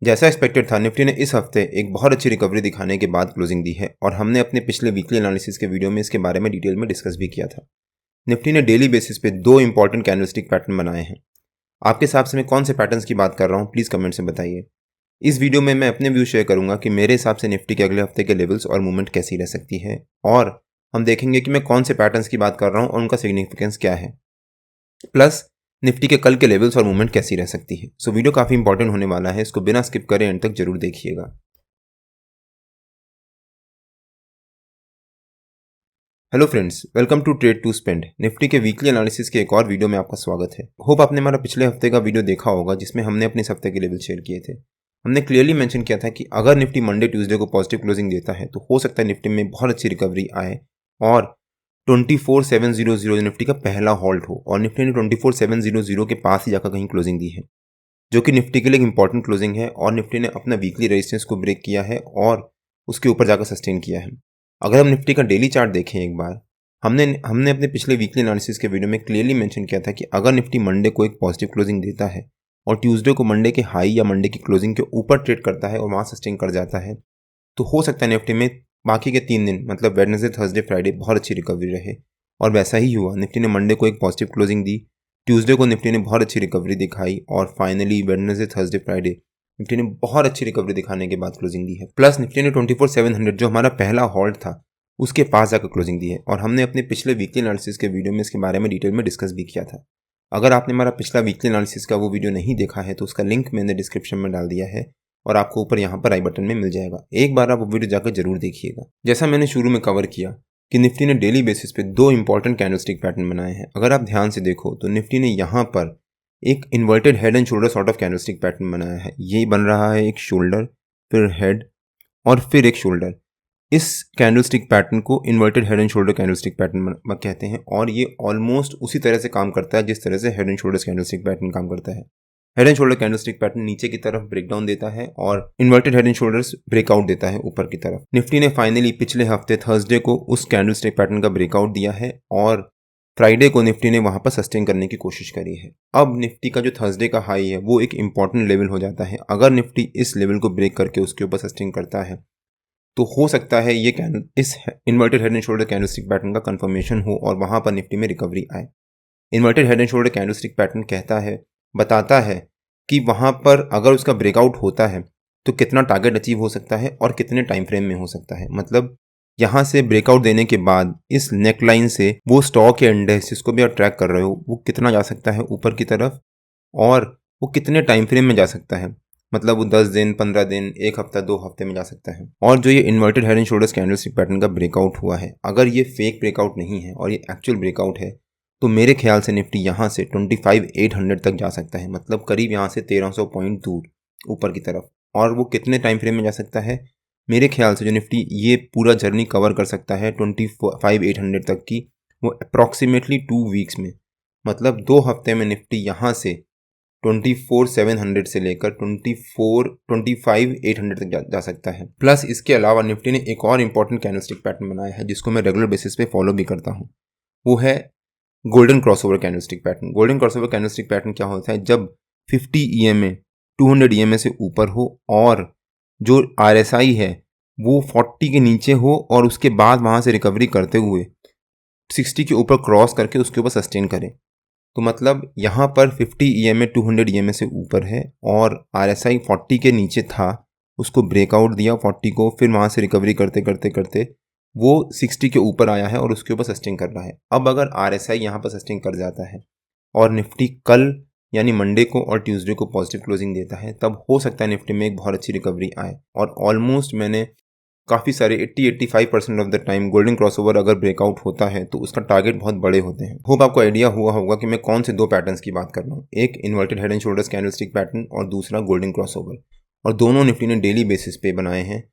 जैसा एक्सपेक्टेड था, निफ्टी ने इस हफ्ते एक बहुत अच्छी रिकवरी दिखाने के बाद क्लोजिंग दी है और हमने अपने पिछले वीकली एनालिसिस के वीडियो में इसके बारे में डिटेल में डिस्कस भी किया था। निफ्टी ने डेली बेसिस पे दो इंपॉर्टेंट कैंडलस्टिक पैटर्न बनाए हैं। आपके हिसाब से मैं कौन से पैटर्न्स की बात कर रहा हूँ, प्लीज़ कमेंट से बताइए। इस वीडियो में मैं अपने व्यू शेयर करूंगा कि मेरे हिसाब से निफ्टी के अगले हफ्ते के लेवल्स और मूवमेंट कैसी रह सकती है, और हम देखेंगे कि मैं कौन से पैटर्न्स की बात कर रहा हूँ और उनका सिग्निफिकेंस क्या है, प्लस निफ्टी के कल के लेवल्स और मूवमेंट कैसी रह सकती है। सो वीडियो काफ़ी इंपॉर्टेंट होने वाला है, इसको बिना स्किप करे एंड तक जरूर देखिएगा। Hello friends, welcome to trade to spend. Nifty के वीकली एनालिसिस के एक और वीडियो में आपका स्वागत है। होप आपने हमारा पिछले हफ्ते का वीडियो देखा होगा जिसमें हमने अपने इस हफ्ते के लेवल शेयर किए थे। हमने क्लियरली मेंशन किया था कि अगर निफ्टी मंडे ट्यूसडे को पॉजिटिव क्लोजिंग देता है तो हो सकता है निफ्टी में बहुत अच्छी रिकवरी आए और 24,700 निफ्टी का पहला हॉल्ट हो, और निफ्टी ने 24,700 के पास ही जाकर कहीं क्लोजिंग दी है, जो कि निफ्टी के लिए एक इंपॉर्टेंट क्लोजिंग है। और निफ्टी ने अपना वीकली रेजिस्टेंस को ब्रेक किया है और उसके ऊपर जाकर सस्टेन किया है। अगर हम निफ्टी का डेली चार्ट देखें एक बार, हमने अपने पिछले वीकली एनालिसिस के वीडियो में क्लियरली मेंशन किया था कि अगर निफ्टी मंडे को एक पॉजिटिव क्लोजिंग देता है और ट्यूसडे को मंडे के हाई या मंडे की क्लोजिंग के ऊपर ट्रेड करता है और वहाँ सस्टेन कर जाता है, तो हो सकता है निफ्टी में बाकी के 3 दिन मतलब वेडनेसडे थर्सडे फ्राइडे बहुत अच्छी रिकवरी रहे। और वैसा ही हुआ। निफ्टी ने मंडे को एक पॉजिटिव क्लोजिंग दी, ट्यूसडे को निफ्टी ने बहुत अच्छी रिकवरी दिखाई और finally Wednesday Thursday Friday Nifty ने बहुत अच्छी रिकवरी दिखाने के बाद क्लोजिंग दी है। प्लस निफ्टी ने 24,700 जो हमारा पहला हॉल्ट था उसके पास जाकर क्लोजिंग दी है, और हमने अपने पिछले वीकली एनालिसिस के वीडियो में इसके बारे में डिटेल में डिस्कस भी किया था। अगर आपने हमारा पिछला वीकली एनालिसिस का वो वीडियो नहीं देखा है तो उसका लिंक मैंने डिस्क्रिप्शन में डाल दिया है और आपको ऊपर यहाँ पर आई बटन में मिल जाएगा। एक बार आप वो वीडियो जाकर जरूर देखिएगा। जैसा मैंने शुरू में कवर किया कि निफ्टी ने डेली बेसिस पे दो इंपॉर्टेंट कैंडलस्टिक पैटर्न बनाए हैं। अगर आप ध्यान से देखो तो निफ्टी ने यहाँ पर एक inverted head and shoulder sort of candlestick pattern बनाया है। ये बन रहा है एक शोल्डर, फिर हेड और फिर एक शोल्डर। इस कैंडलस्टिक पैटर्न को inverted head and shoulder candlestick pattern कहते हैं, और ये ऑलमोस्ट उसी तरह से काम करता है जिस तरह से head and shoulders candlestick pattern काम करता है। Head and shoulder candlestick pattern नीचे की तरफ ब्रेकडाउन देता है और inverted head and shoulders breakout देता है ऊपर की तरफ। निफ्टी ने फाइनली पिछले हफ्ते थर्सडे को उस कैंडलस्टिक पैटर्न का ब्रेकआउट दिया है और फ्राइडे को निफ्टी ने वहां पर सस्टेन करने की कोशिश करी है। अब निफ्टी का जो थर्सडे का हाई है वो एक इंपॉर्टेंट लेवल हो जाता है। अगर निफ्टी इस लेवल को ब्रेक करके उसके ऊपर सस्टेन करता है तो हो सकता है ये इस inverted head and shoulder candlestick pattern का कंफर्मेशन हो और वहां पर निफ्टी में रिकवरी आए। Inverted head and shoulder candlestick pattern बताता है कि वहां पर अगर उसका ब्रेकआउट होता है तो कितना टारगेट अचीव हो सकता है और कितने टाइम फ्रेम में हो सकता है। मतलब यहाँ से ब्रेकआउट देने के बाद इस नेकलाइन से वो स्टॉक या इंडेक्स जिसको भी आप ट्रैक कर रहे हो वो कितना जा सकता है ऊपर की तरफ, और वो कितने टाइम फ्रेम में जा सकता है। मतलब वो 10 दिन, 15 दिन, एक हफ्ता, 2 हफ्ते में जा सकता है। और जो ये inverted head and shoulders candlestick pattern का ब्रेकआउट हुआ है, अगर ये फेक ब्रेकआउट नहीं है और ये एक्चुअल ब्रेकआउट है तो मेरे ख्याल से निफ्टी यहाँ से 25,800 तक जा सकता है, मतलब करीब यहाँ से 1300 पॉइंट दूर ऊपर की तरफ। और वो कितने टाइम फ्रेम में जा सकता है? मेरे ख्याल से जो निफ्टी ये पूरा जर्नी कवर कर सकता है 25,800 तक की, वो अप्रॉक्सीमेटली 2 वीक्स में, मतलब 2 हफ्ते में निफ्टी यहाँ से 24,700 से लेकर 25,800 तक जा सकता है। प्लस इसके अलावा निफ्टी ने एक और इंपॉर्टेंट कैंडलस्टिक पैटर्न बनाया है जिसको मैं रेगुलर बेसिस पे फॉलो भी करता हूँ। वो है golden crossover candlestick pattern. Golden crossover candlestick pattern क्या होता है? जब 50 EMA 200 EMA से ऊपर हो और जो RSI है वो 40 के नीचे हो और उसके बाद वहाँ से रिकवरी करते हुए 60 के ऊपर क्रॉस करके उसके ऊपर सस्टेन करें। तो मतलब यहाँ पर 50 EMA 200 EMA से ऊपर है और RSI 40 के नीचे था, उसको ब्रेकआउट दिया 40 को, फिर वहाँ से रिकवरी करते करते करते वो 60 के ऊपर आया है और उसके ऊपर सस्टेन कर रहा है। अब अगर RSI यहाँ पर सस्टेन कर जाता है और निफ्टी कल यानी मंडे को और ट्यूसडे को पॉजिटिव क्लोजिंग देता है, तब हो सकता है निफ्टी में एक बहुत अच्छी रिकवरी आए। और ऑलमोस्ट मैंने काफ़ी सारे 80-85% of the time golden crossover अगर ब्रेकआउट होता है तो उसका टारगेट बहुत बड़े होते हैं। होप आपको आइडिया हुआ होगा कि मैं कौन से दो पैटर्न्स की बात कर रहा हूँ, एक inverted head and shoulders candlestick pattern और दूसरा गोल्डन क्रॉसओवर, और दोनों निफ्टी ने डेली बेसिस पे बनाए हैं।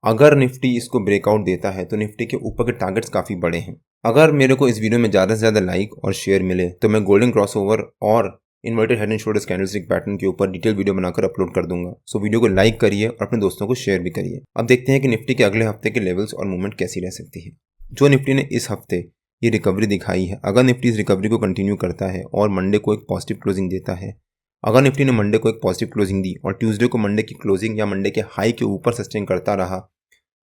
अगर निफ्टी इसको ब्रेकआउट देता है तो निफ्टी के ऊपर के टारगेट्स काफ़ी बड़े हैं। अगर मेरे को इस वीडियो में ज़्यादा से ज़्यादा लाइक और शेयर मिले तो मैं गोल्डन क्रॉसओवर और inverted head and shoulders candlestick pattern के ऊपर डिटेल वीडियो बनाकर अपलोड कर दूंगा। सो वीडियो को लाइक करिए और अपने दोस्तों को शेयर भी करिए। अब देखते हैं कि निफ्टी के अगले हफ्ते के लेवल्स और मूवमेंट कैसी रह सकती है। जो निफ्टी ने इस हफ्ते ये रिकवरी दिखाई है, अगर निफ्टी इस रिकवरी को कंटिन्यू करता है और मंडे को एक पॉजिटिव क्लोजिंग देता है अगर निफ्टी ने मंडे को एक पॉजिटिव क्लोजिंग दी और ट्यूसडे को मंडे की क्लोजिंग या मंडे के हाई के ऊपर सस्टेन करता रहा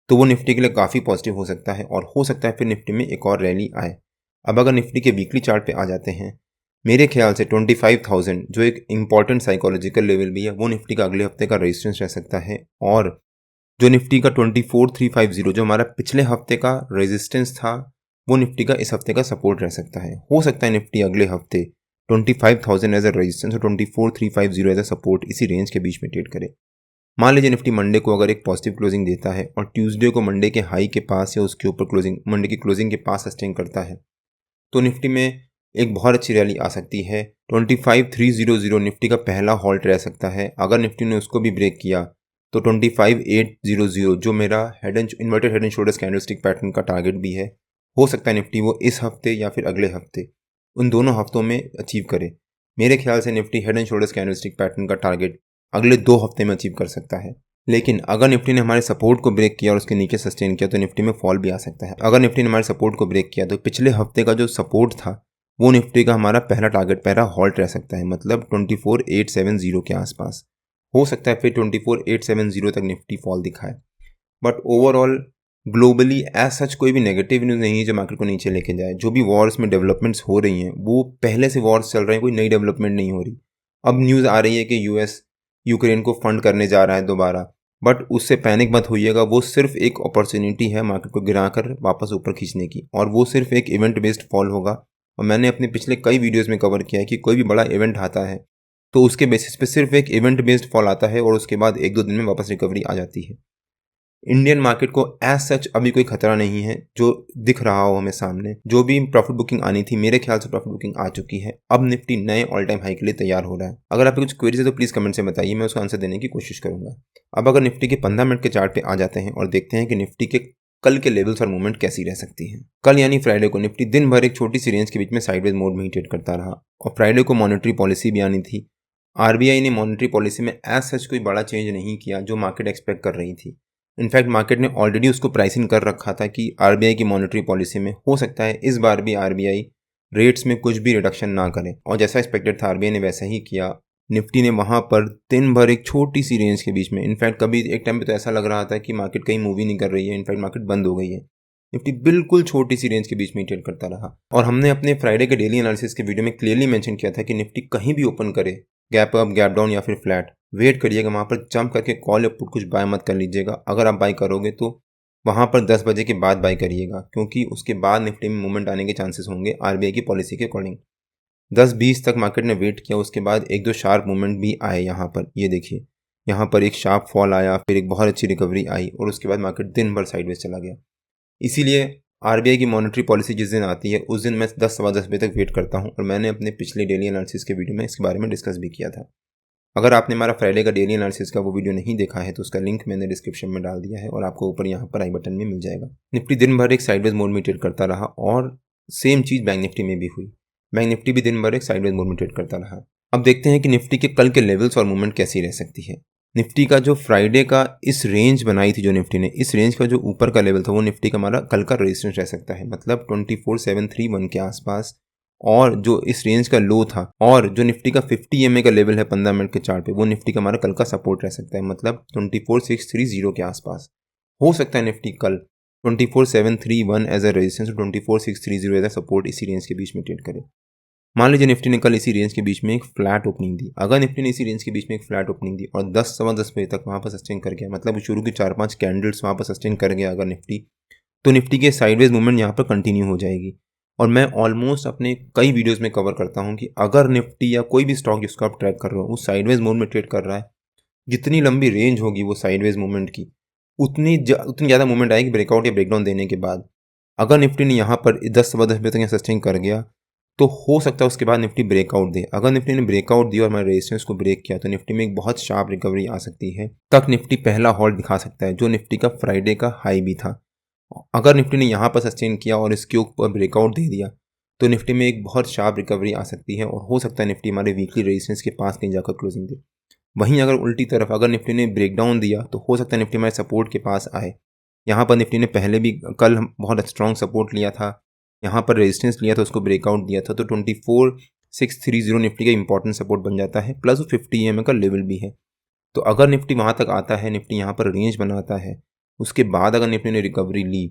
तो वो निफ्टी के लिए काफ़ी पॉजिटिव हो सकता है और हो सकता है फिर निफ्टी में एक और रैली आए। अब अगर निफ्टी के वीकली चार्ट पे आ जाते हैं, मेरे ख्याल से 25,000 जो एक इम्पॉर्टेंट साइकोलॉजिकल लेवल भी है वो निफ्टी का अगले हफ्ते का रेजिस्टेंस रह सकता है। और जो निफ्टी का 24,350 जो हमारा पिछले हफ्ते का रेजिस्टेंस था वो निफ्टी का इस हफ्ते का सपोर्ट रह सकता है। हो सकता है निफ्टी अगले हफ्ते 25,000 एज अ रेजिस्टेंस और 24,350 एज अ सपोर्ट इसी रेंज के बीच में ट्रेड करे। मान लीजिए निफ्टी मंडे को अगर एक पॉजिटिव क्लोजिंग देता है और ट्यूसडे को मंडे के हाई के पास या उसके ऊपर क्लोजिंग मंडे की क्लोजिंग के पास सस्टेन करता है तो निफ्टी में एक बहुत अच्छी रैली आ सकती है। 25,300 निफ्टी का पहला हॉल्ट रह सकता है। अगर निफ्टी ने उसको भी ब्रेक किया तो 25,800 जो मेरा inverted head and shoulders candlestick pattern का टारगेट भी है, हो सकता है निफ्टी वो इस हफ्ते या फिर अगले हफ्ते उन दोनों हफ्तों में अचीव करे। मेरे ख्याल से Nifty head and shoulders candlestick pattern का टारगेट अगले 2 हफ्ते में अचीव कर सकता है। लेकिन अगर निफ्टी ने हमारे सपोर्ट को ब्रेक किया और उसके नीचे सस्टेन किया तो निफ्टी में फॉल भी आ सकता है। अगर निफ्टी ने हमारे सपोर्ट को ब्रेक किया तो पिछले हफ्ते का जो सपोर्ट था वो निफ्टी का हमारा पहला टारगेट, पहला हॉल्ट रह सकता है, मतलब 24,870 के आसपास। हो सकता है फिर 24,870 तक निफ्टी फॉल दिखाए। But overall globally as such कोई भी नेगेटिव न्यूज़ नहीं है जो मार्केट को नीचे लेके जाए। जो भी वॉर्स में डेवलपमेंट्स हो रही हैं वो पहले से वॉर्स चल रहे हैं, कोई नई डेवलपमेंट नहीं हो रही। अब न्यूज़ आ रही है कि यूएस यूक्रेन को फंड करने जा रहा है दोबारा, बट उससे पैनिक मत होइएगा। वो सिर्फ एक अपॉर्चुनिटी है मार्केट को गिराकर वापस ऊपर खींचने की, और वो सिर्फ एक इवेंट बेस्ड फॉल होगा। और मैंने अपने पिछले कई वीडियोस में कवर किया है कि कोई भी बड़ा इवेंट आता है तो उसके बेसिस पे सिर्फ एक इवेंट बेस्ड फॉल आता है और उसके बाद 1-2 दिन में वापस रिकवरी आ जाती है। इंडियन मार्केट को एज सच अभी कोई खतरा नहीं है जो दिख रहा हो हमें सामने। जो भी प्रॉफिट बुकिंग आनी थी मेरे ख्याल से प्रॉफिट बुकिंग आ चुकी है। अब निफ्टी नए ऑल टाइम हाई के लिए तैयार हो रहा है। अगर आपके कुछ क्वेरीज है तो प्लीज़ कमेंट से बताइए, मैं उसका आंसर देने की कोशिश करूंगा। अब अगर निफ्टी के 15 मिनट के चार्ट पे आ जाते हैं और देखते हैं कि निफ्टी के कल के लेवल्स और मूवमेंट कैसी रह सकती है। कल यानी फ्राइडे को निफ्टी दिन भर एक छोटी सी रेंज के बीच में साइडवेज मोड में ही ट्रेड करता रहा और फ्राइडे को मॉनेटरी पॉलिसी भी आनी थी। आरबीआई ने मॉनेटरी पॉलिसी में एज सच कोई बड़ा चेंज नहीं किया जो मार्केट एक्सपेक्ट कर रही थी। इनफैक्ट मार्केट ने ऑलरेडी उसको प्राइसिंग कर रखा था कि आरबीआई की मॉनेटरी पॉलिसी में हो सकता है इस बार भी आरबीआई रेट्स में कुछ भी रिडक्शन ना करे, और जैसा एक्सपेक्टेड था आरबीआई ने वैसा ही किया। निफ्टी ने वहाँ पर दिन भर एक छोटी सी रेंज के बीच में, इनफैक्ट कभी एक टाइम पे तो ऐसा लग रहा था कि मार्केट कहीं मूव ही नहीं कर रही है, इनफैक्ट मार्केट बंद हो गई है। निफ्टी बिल्कुल छोटी सी रेंज के बीच में ट्रेड करता रहा और हमने अपने फ्राइडे के डेली एनालिसिस के वीडियो में क्लियरली मेंशन किया था कि निफ्टी कहीं भी ओपन करे, गैप अप, गैप डाउन या फिर फ्लैट, वेट करिएगा वहाँ पर, जंप करके कॉल या पुट कुछ बाय मत कर लीजिएगा। अगर आप बाय करोगे तो वहाँ पर 10 बजे के बाद बाय करिएगा, क्योंकि उसके बाद निफ्टी में मूवमेंट आने के चांसेस होंगे आरबीआई की पॉलिसी के अकॉर्डिंग। 10-20 तक मार्केट ने वेट किया, उसके बाद 1-2 शार्प मूवमेंट भी आए। यहाँ पर ये देखिए, यहाँ पर एक शार्प फॉल आया, फिर एक बहुत अच्छी रिकवरी आई और उसके बाद मार्केट दिन भर साइडवेज चला गया। इसीलिए आरबीआई की मॉनेटरी पॉलिसी जिस दिन आती है उस दिन मैं 10-10 बजे तक वेट करता हूँ, और मैंने अपने पिछले डेली एनालिसिस के वीडियो में इसके बारे में डिस्कस भी किया था। अगर आपने हमारा फ्राइडे का डेली एनालिसिस का वो वीडियो नहीं देखा है तो उसका लिंक मैंने डिस्क्रिप्शन में डाल दिया है और आपको ऊपर यहाँ पर आई बटन में मिल जाएगा। निफ्टी दिन भर एक साइडवेज मोड में ट्रेड करता रहा और सेम चीज़ बैंक निफ्टी में भी हुई। बैंक निफ्टी भी दिन भर एक साइडवेज मोड में ट्रेड करता रहा। अब देखते हैं कि निफ्टी के कल के लेवल्स और मूवमेंट कैसी रह सकती है। निफ्टी का जो फ्राइडे का इस रेंज बनाई थी जो निफ्टी ने, इस रेंज का जो ऊपर का लेवल था वो निफ्टी का हमारा कल का रेजिस्टेंस रह सकता है, मतलब 24,731 के आसपास। और जो इस रेंज का लो था और जो निफ्टी का 50 EMA का लेवल है 15 मिनट के चार्ट पे, वो निफ्टी का हमारा कल का सपोर्ट रह सकता है, मतलब 24,630 के आसपास। हो सकता है निफ्टी कल 24,731 एज अ रेजिस्टेंस और 24,630 एज अ सपोर्ट इसी रेंज के बीच में ट्रेड करे। मान लीजिए निफ्टी ने कल इसी रेंज के बीच में एक फ्लैट ओपनिंग दी। अगर निफ्टी ने इसी रेंज के बीच में एक फ्लैट ओपनिंग दी और 10-10 बजे तक वहाँ पर सस्टेन कर गया, मतलब शुरू की 4-5 कैंडल्स वहाँ पर सस्टेन कर गया अगर निफ्टी, तो निफ्टी के साइडवेज मूवमेंट यहाँ पर कंटिन्यू हो जाएगी। और मैं ऑलमोस्ट अपने कई वीडियोस में कवर करता हूँ कि अगर निफ्टी या कोई भी स्टॉक जिसको आप ट्रैक कर रहे हो वो साइडवेज मूवमेंट में ट्रेड कर रहा है, जितनी लंबी रेंज होगी वो साइडवेज मूवमेंट की, उतनी ज़्यादा मूवमेंट आएगी ब्रेकआउट या ब्रेकडाउन देने के बाद। अगर निफ्टी ने यहाँ पर 10-10 बजे तक सस्टेन कर गया तो हो सकता है उसके बाद निफ्टी ब्रेकआउट दे। अगर निफ्टी ने ब्रेकआउट दिया और हमारे रेजिस्टेंस को ब्रेक किया तो निफ्टी में एक बहुत शार्प रिकवरी आ सकती है। तक निफ्टी पहला हॉल्ट दिखा सकता है जो निफ्टी का फ्राइडे का हाई भी था। अगर निफ्टी ने यहाँ पर सस्टेन किया और इसके ऊपर ब्रेकआउट दे दिया तो निफ्टी में एक बहुत शार्प रिकवरी आ सकती है और हो सकता है निफ्टी हमारे वीकली रेजिस्टेंस के पास कहीं जाकर क्लोजिंग दे। वहीं अगर उल्टी तरफ अगर निफ्टी ने ब्रेकडाउन दिया तो हो सकता है निफ्टी हमारे सपोर्ट के पास आए। यहाँ पर निफ्टी ने पहले भी कल बहुत स्ट्रॉन्ग सपोर्ट लिया था, यहाँ पर रेजिस्टेंस लिया था, उसको ब्रेकआउट दिया था, तो 24 630 निफ्टी का इंपॉर्टेंट सपोर्ट बन जाता है, प्लस वो 50 EMA का लेवल भी है। तो अगर निफ्टी वहाँ तक आता है, निफ्टी यहाँ पर रेंज बनाता है, उसके बाद अगर निफ्टी ने रिकवरी ली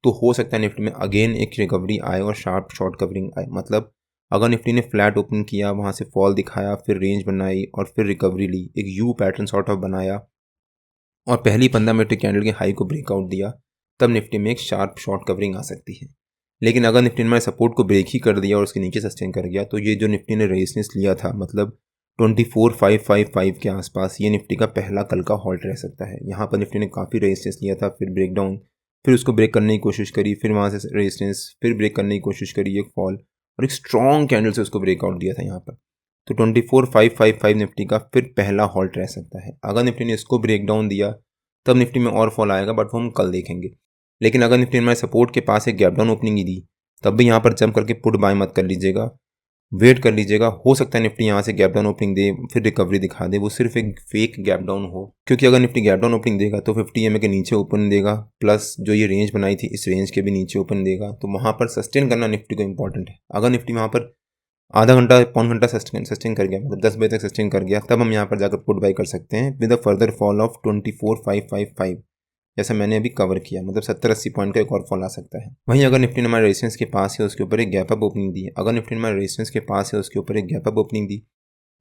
तो हो सकता है निफ्टी में अगेन एक रिकवरी आए और शार्प शॉर्ट कवरिंग आए। मतलब अगर निफ्टी ने फ्लैट ओपन किया, वहाँ से फॉल दिखाया, फिर रेंज बनाई और फिर रिकवरी ली, एक यू पैटर्न सॉर्ट ऑफ बनाया और पहली 15 मिनट कैंडल के हाई को ब्रेकआउट दिया, तब निफ्टी में एक शार्प शॉर्ट कवरिंग आ सकती है। लेकिन अगर निफ्टी ने सपोर्ट को ब्रेक ही कर दिया और उसके नीचे सस्टेन कर गया, तो ये जो निफ्टी ने रेजिस्टेंस लिया था, मतलब 24,555 के आसपास, ये निफ्टी का पहला कल का हॉल्ट रह सकता है। यहाँ पर निफ्टी ने काफ़ी रेजिस्टेंस लिया था, फिर ब्रेकडाउन, फिर उसको ब्रेक करने की कोशिश करी, फिर वहाँ से रेजिस्टेंस, फिर ब्रेक करने की कोशिश करी, एक फॉल और एक स्ट्रॉन्ग कैंडल से उसको ब्रेकआउट दिया था यहाँ पर। तो 24,555 निफ्टी का फिर पहला हॉल्ट रह सकता है। अगर निफ्टी ने इसको ब्रेकडाउन दिया तब निफ्टी में और फॉल आएगा, बट वो हम कल देखेंगे। लेकिन अगर निफ्टी में सपोर्ट के पास एक गैप डाउन ओपनिंग ही दी, तब भी यहाँ पर जंप करके पुट बाय मत कर लीजिएगा, वेट कर लीजिएगा। हो सकता है निफ्टी यहाँ से गैप डाउन ओपनिंग दे, फिर रिकवरी दिखा दे, वो सिर्फ एक फेक गैप डाउन हो। क्योंकि अगर निफ्टी गैप डाउन ओपनिंग देगा तो 50 EMA के नीचे ओपन देगा, प्लस जो ये रेंज बनाई थी इस रेंज के भी नीचे ओपन देगा। तो वहाँ पर सस्टेन करना निफ्टी को इंपॉर्टेंट है। अगर निफ्टी वहाँ पर आधा घंटा पौन घंटा सस्टेन कर गया, मतलब 10 बजे तक सस्टेन कर गया, तब हम यहाँ पर जाकर पुट बाय कर सकते हैं with a further fall of 24,555, जैसा मैंने अभी कवर किया। मतलब 70-80 पॉइंट का एक और फॉल आ सकता है। वहीं अगर निफ्टी ने हमारे रेजिस्टेंस के पास है, उसके ऊपर एक गैप अप ओपनिंग दी, अगर निफ्टी ने हमारे रेजिस्टेंस के पास है, उसके ऊपर एक गैप अप ओपनिंग दी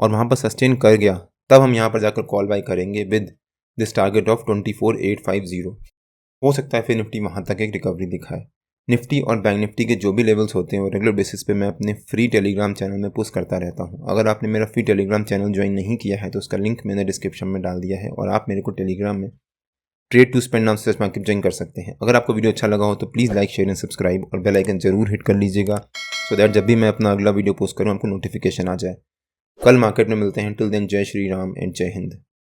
और वहाँ पर सस्टेन कर गया, तब हम यहाँ पर जाकर कॉल बाय करेंगे विद दिस टारगेट ऑफ 24,850। हो सकता है फिर निफ्टी वहाँ तक एक रिकवरी दिखाए। निफ्टी और बैंक निफ्टी के जो भी लेवल्स होते हैं वो रेगुलर बेसिस पे मैं अपने फ्री टेलीग्राम चैनल में पोस्ट करता रहता हूँ। अगर आपने मेरा फ्री टेलीग्राम चैनल ज्वाइन नहीं किया है तो उसका लिंक मैंने डिस्क्रिप्शन में डाल दिया है, और आप मेरे को टेलीग्राम में ट्रेड टू स्पेंड नाम से सर्च मार्केट ज्वाइन कर सकते हैं। अगर आपको वीडियो अच्छा लगा हो तो please like, share and subscribe और बेल आइकन जरूर हिट कर लीजिएगा, सो दैट जब भी मैं अपना अगला वीडियो पोस्ट करूँ आपको नोटिफिकेशन आ जाए। कल मार्केट में मिलते हैं। टिल देन जय श्री राम एंड जय हिंद।